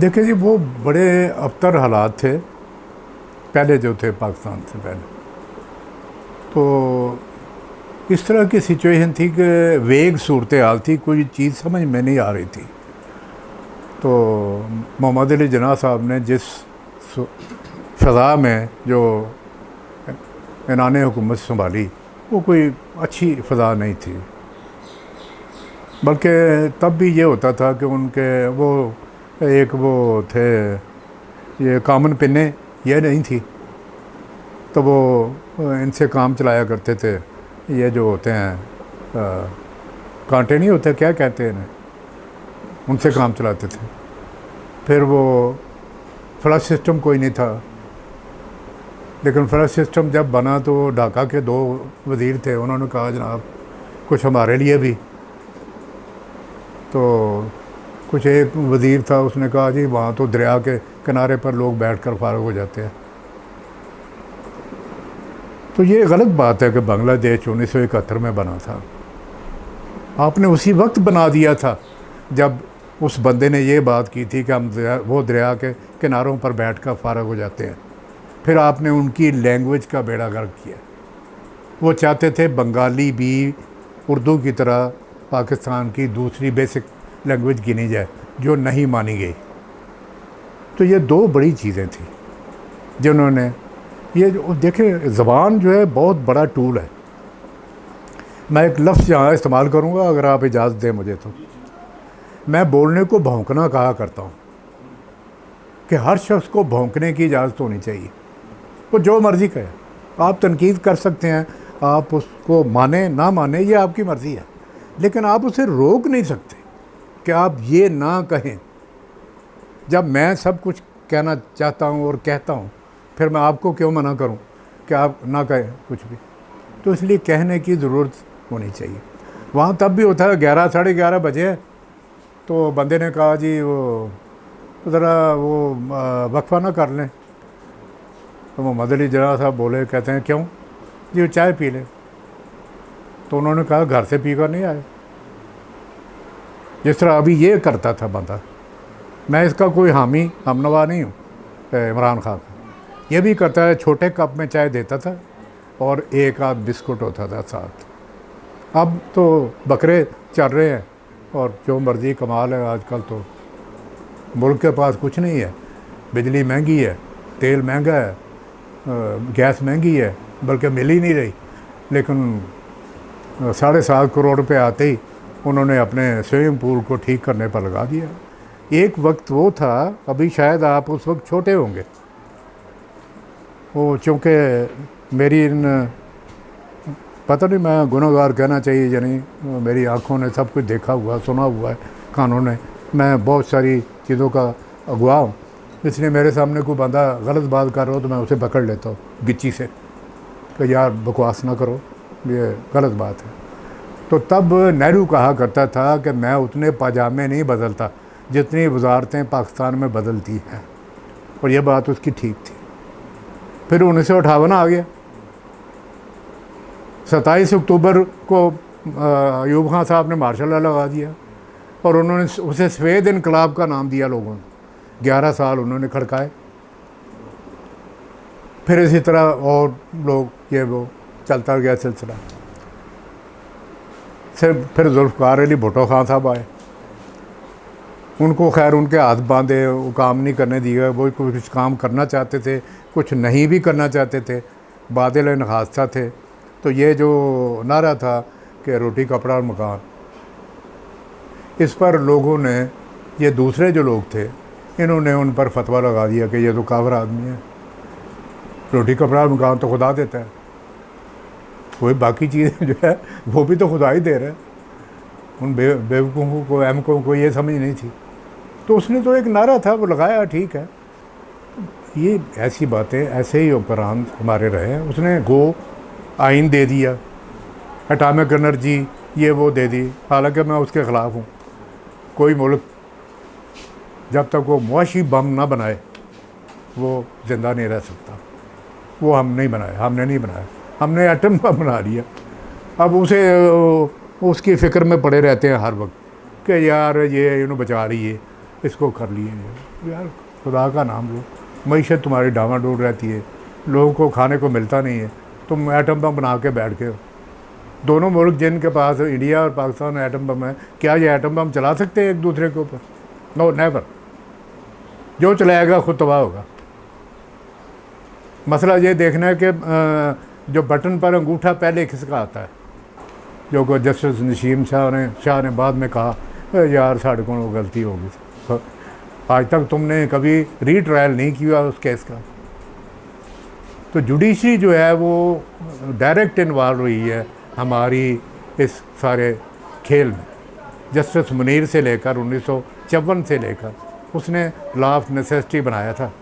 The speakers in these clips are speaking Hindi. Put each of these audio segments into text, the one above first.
देखिए जी, वो बड़े अबतर हालात थे पहले जो थे पाकिस्तान से पहले। तो इस तरह की सिचुएशन थी कि वेग सूरत हाल थी, कोई चीज़ समझ में नहीं आ रही थी। तो मोहम्मद अली जिन्ना साहब ने जिस फ़ज़ा में जो इन्होंने हुकूमत संभाली, वो कोई अच्छी फ़ज़ा नहीं थी। बल्कि तब भी ये होता था कि उनके वो थे, ये कॉमन पिने ये नहीं थी, तो वो इनसे काम चलाया करते थे। ये जो होते हैं कांटे नहीं होते, क्या कहते हैं इन्हें, उनसे काम चलाते थे। फिर वो फ्लश सिस्टम कोई नहीं था, लेकिन फ्लश सिस्टम जब बना तो ढाका के 2 वज़ीर थे, उन्होंने कहा जनाब कुछ हमारे लिए भी। तो कुछ एक वज़ीर था, उसने कहा जी वहाँ तो दरिया के किनारे पर लोग बैठकर फारग हो जाते हैं। तो ये गलत बात है कि बांग्लादेश 1971 में बना था। आपने उसी वक्त बना दिया था जब उस बंदे ने ये बात की थी कि हम वो दरिया के किनारों पर बैठकर फारग हो जाते हैं। फिर आपने उनकी लैंग्वेज का बेड़ा गर्क किया। वो चाहते थे बंगाली भी उर्दू की तरह पाकिस्तान की दूसरी बेसिक लैंग्वेज गिनी जाए, जो नहीं मानी गई। तो ये 2 बड़ी चीज़ें थी जिन्होंने ये जो देखें, ज़बान जो है बहुत बड़ा टूल है। मैं एक लफ्ज़ यहाँ इस्तेमाल करूँगा, अगर आप इजाज़त दें मुझे तो। मैं बोलने को भौंकना कहा करता हूँ कि हर शख्स को भौंकने की इजाज़त होनी चाहिए। वो जो मर्ज़ी कहे, आप तनकीद कर सकते हैं, आप उसको माने ना माने, ये आपकी मर्ज़ी है, लेकिन आप उसे रोक नहीं सकते कि आप ये ना कहें। जब मैं सब कुछ कहना चाहता हूँ और कहता हूँ, फिर मैं आपको क्यों मना करूँ कि आप ना कहें कुछ भी। तो इसलिए कहने की ज़रूरत होनी चाहिए। वहाँ तब भी होता है 11 साढ़े 11 बजे, तो बंदे ने कहा जी वो ज़रा वो वक्फा ना कर लें। तो मोहम्मद अली जिन्ना साहब बोले, कहते हैं क्यों जी, चाय पी लें। तो उन्होंने कहा घर से पी कर नहीं आए, जिस तरह अभी ये करता था बंदा। मैं इसका कोई हामी हमनवा नहीं हूँ इमरान खान का। ये भी करता है, छोटे कप में चाय देता था और एक आध बिस्कुट होता था साथ। अब तो बकरे चल रहे हैं और जो मर्ज़ी कमाल है। आजकल तो मुल्क के पास कुछ नहीं है, बिजली महंगी है, तेल महंगा है, गैस महंगी है, बल्कि मिल ही नहीं रही। लेकिन 7.5 करोड़ रुपये आते ही उन्होंने अपने स्विमिंग पूल को ठीक करने पर लगा दिया। एक वक्त वो था, अभी शायद आप उस वक्त छोटे होंगे, वो चूँकि मेरी पता नहीं मैं गुनहगार कहना चाहिए या नहीं, मेरी आँखों ने सब कुछ देखा हुआ सुना हुआ है, कानों ने, मैं बहुत सारी चीज़ों का अगवा हूँ। इसलिए मेरे सामने कोई बंदा गलत बात कर रहा हो तो मैं उसे पकड़ लेता हूँ गिच्ची से कि यार बकवास ना करो, ये गलत बात है। तो तब नेहरू कहा करता था कि मैं उतने पाजामे नहीं बदलता जितनी वजारतें पाकिस्तान में बदलती हैं, और यह बात उसकी ठीक थी। फिर 1958 आ गया। 27 अक्टूबर को अयूब खान साहब ने मार्शल लॉ लगा दिया और उन्होंने उसे सफ़ेद इनकलाब का नाम दिया। लोगों ने 11 साल उन्होंने खड़काए। फिर इसी तरह और लोग ये वो चलता गया सिलसिला। फिर जुल्फ़िकार अली भुट्टो खान साहब आए, उनको खैर उनके हाथ बांधे, वो काम नहीं करने दिया। वो कुछ काम करना चाहते थे, कुछ नहीं भी करना चाहते थे, बादल नखास्ता थे। तो ये जो नारा था कि रोटी कपड़ा और मकान, इस पर लोगों ने, ये दूसरे जो लोग थे, इन्होंने उन पर फतवा लगा दिया कि ये तो काफिर आदमी है, रोटी कपड़ा और मकान तो खुदा देता है, कोई बाकी चीज़ें जो है वो भी तो खुदा ही दे रहा है। उन बेवकूफ़ों को, अहमकों को ये समझ नहीं थी। तो उसने तो एक नारा था वो लगाया, ठीक है। ये ऐसी बातें, ऐसे ही हुक्मरान हमारे रहे हैं। उसने गो आइन दे दिया, एटॉमिक एनर्जी ये वो दे दी, हालांकि मैं उसके ख़िलाफ़ हूँ। कोई मुल्क जब तक वो मुआशी बम ना बनाए वो ज़िंदा नहीं रह सकता। वो हम नहीं बनाया, हमने नहीं बनाया, हमने एटम बम बना लिया। अब उसकी फ़िक्र में पड़े रहते हैं हर वक्त कि यार ये इन्हों बचा रही है, इसको कर लिए। यार खुदा का नाम लो, मईशत तुम्हारी डामाडोल रहती है, लोगों को खाने को मिलता नहीं है, तुम एटम बम बना के बैठ के हो। दोनों मुल्क जिनके पास इंडिया और पाकिस्तान में एटम बम है, क्या ये एटम बम चला सकते हैं एक दूसरे के ऊपर? No, never. जो चलाएगा खुद तबाह होगा। मसला ये देखना है कि जो बटन पर अंगूठा पहले किसका आता है, जो को जस्टिस नसीम शाह ने बाद में कहा यार साढ़े को गलती होगी। तो आज तक तुमने कभी रीट्रायल नहीं किया उस केस का। तो जुडिशरी जो है वो डायरेक्ट इन्वॉल्व हुई है हमारी इस सारे खेल में। जस्टिस मुनीर से लेकर 1954 से लेकर उसने लॉ ऑफ नेसेसिटी बनाया था,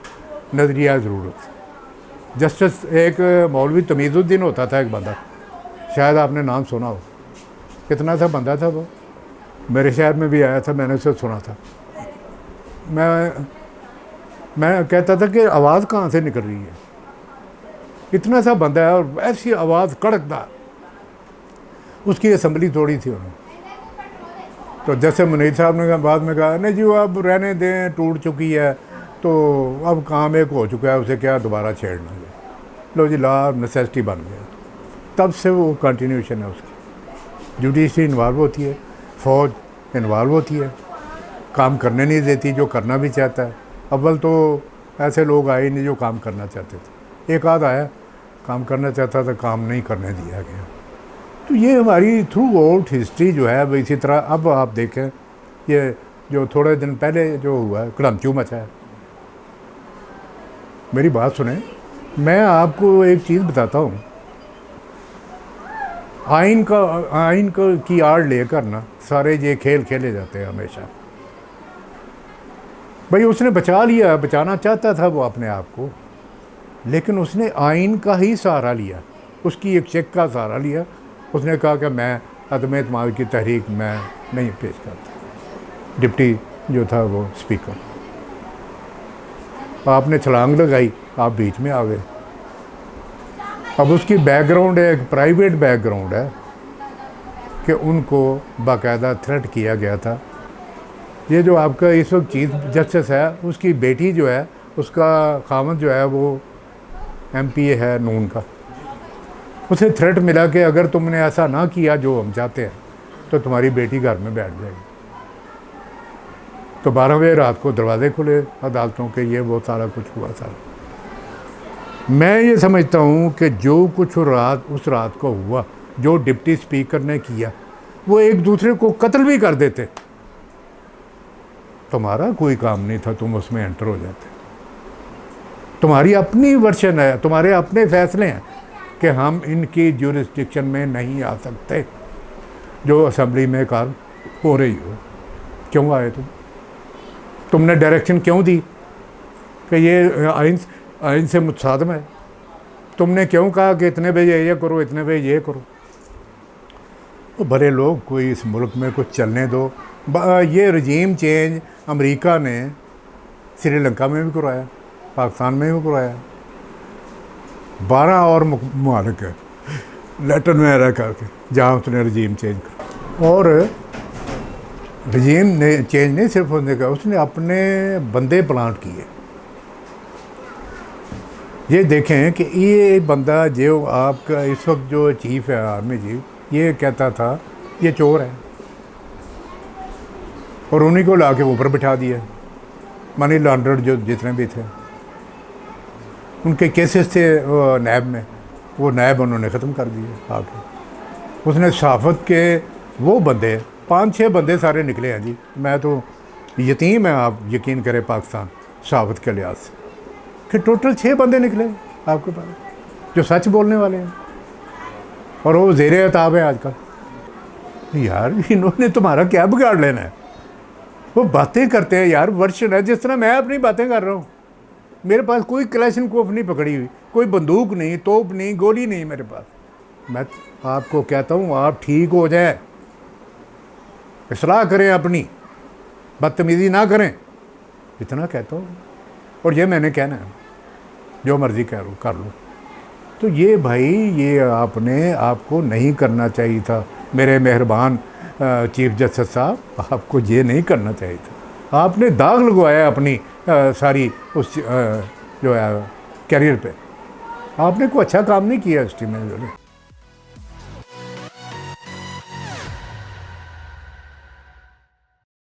नज़रिया ज़रूरत। जस्टिस एक मौलवी तमीज़ुद्दीन होता था एक बंदा, शायद आपने नाम सुना हो। कितना सा बंदा था वो, मेरे शहर में भी आया था, मैंने उसे सुना था। मैं कहता था कि आवाज़ कहाँ से निकल रही है, इतना सा बंदा है और ऐसी आवाज़ कड़कदार। उसकी असम्बली तोड़ी थी उन्होंने। तो जैसे मुनीर साहब ने बाद में कहा नहीं जी वो अब रहने दें, टूट चुकी है, तो अब काम एक हो चुका है, उसे क्या दोबारा छेड़ना है। लो जी, लॉ नेसेसिटी बन गया। तब से वो कंटिन्यूशन है उसकी। जुडिशरी इन्वॉल्व होती है, फ़ौज इन्वॉल्व होती है, काम करने नहीं देती जो करना भी चाहता है। अव्वल तो ऐसे लोग आए नहीं जो काम करना चाहते थे, एक आध आया काम करना चाहता था, काम नहीं करने दिया गया। तो ये हमारी थ्रू आउट हिस्ट्री जो है वो इसी तरह। अब आप देखें ये जो थोड़े दिन पहले जो हुआ है, कड़मचू मचा है। मेरी बात सुने, मैं आपको एक चीज़ बताता हूँ। आइन का की आड़ लेकर ना सारे ये खेल खेले जाते हैं हमेशा। भाई उसने बचा लिया, बचाना चाहता था वो अपने आप को, लेकिन उसने आइन का ही सहारा लिया, उसकी एक चेक का सहारा लिया। उसने कहा कि मैं अदम एतमाद की तहरीक मैं नहीं पेश करता। डिप्टी जो था वो स्पीकर, आपने छलांग लगाई, आप बीच में आ गए। अब उसकी बैकग्राउंड है, एक प्राइवेट बैकग्राउंड है कि उनको बाकायदा थ्रेट किया गया था। ये जो आपका इस वक्त चीफ जस्टिस है, उसकी बेटी जो है, उसका खामद जो है वो MPA है नून का। उसे थ्रेट मिला कि अगर तुमने ऐसा ना किया जो हम चाहते हैं तो तुम्हारी बेटी घर में बैठ जाएगी। तो 12 बजे रात को दरवाजे खुले अदालतों के, ये वो सारा कुछ हुआ सारा। मैं ये समझता हूँ कि जो कुछ उस रात को हुआ, जो डिप्टी स्पीकर ने किया, वो एक दूसरे को कत्ल भी कर देते। तुम्हारा कोई काम नहीं था, तुम उसमें एंटर हो जाते। तुम्हारी अपनी वर्शन है, तुम्हारे अपने फैसले हैं कि हम इनकी ज्यूरिसडिक्शन में नहीं आ सकते। जो असेंबली में कार हो रही हो, क्यों आए तुमने डायरेक्शन क्यों दी कि ये आइन से मुतसादम है? तुमने क्यों कहा कि इतने बजे ये करो, इतने बजे ये करो? तो बड़े लोग, कोई इस मुल्क में कुछ चलने दो। ये रजीम चेंज अमेरिका ने श्रीलंका में भी करवाया, पाकिस्तान में भी करवाया। 12 और ममालिक है लैटिन में रह करके जहाँ उसने रजीम चेंज करा। और रजीम ने चेंज नहीं सिर्फ होने का, उसने अपने बंदे प्लांट किए। ये देखें कि ये बंदा जो आपका इस वक्त जो चीफ है, आर्मी चीफ, ये कहता था ये चोर है, और उन्हीं को ला के ऊपर बिठा दिया। मनी लॉन्ड्रर जो जितने भी थे, उनके केसेस थे नैब में, वो नैब उन्होंने ख़त्म कर दिए आके। उसने सहाफ़त के वो बंदे 5-6 बंदे सारे निकले हैं जी। मैं तो यतीम है, आप यकीन करें पाकिस्तान सहाफ़त के लिहाज से, कि टोटल 6 बंदे निकले आपके पास जो सच बोलने वाले हैं, और वो ज़ेरे अताब है आजकल। यार इन्होंने तुम्हारा क्या बिगाड़ लेना है? वो बातें करते हैं यार, वर्षन है, जिस तरह मैं अपनी बातें कर रहा हूँ। मेरे पास कोई क्लैशनकोफ नहीं पकड़ी हुई, कोई बंदूक नहीं, तोप नहीं, गोली नहीं मेरे पास। मैं आपको कहता हूँ आप ठीक हो जाए, इसलाह करें अपनी, बदतमीज़ी ना करें, इतना कहता हूँ। और ये मैंने कहना है, जो मर्ज़ी कर लो। तो ये भाई, ये आपने आपको नहीं करना चाहिए था मेरे मेहरबान चीफ जस्टिस साहब, आपको ये नहीं करना चाहिए था। आपने दाग लगवाया अपनी सारी उस जो है कैरियर पे। आपने कोई अच्छा काम नहीं किया हिस्ट्री में।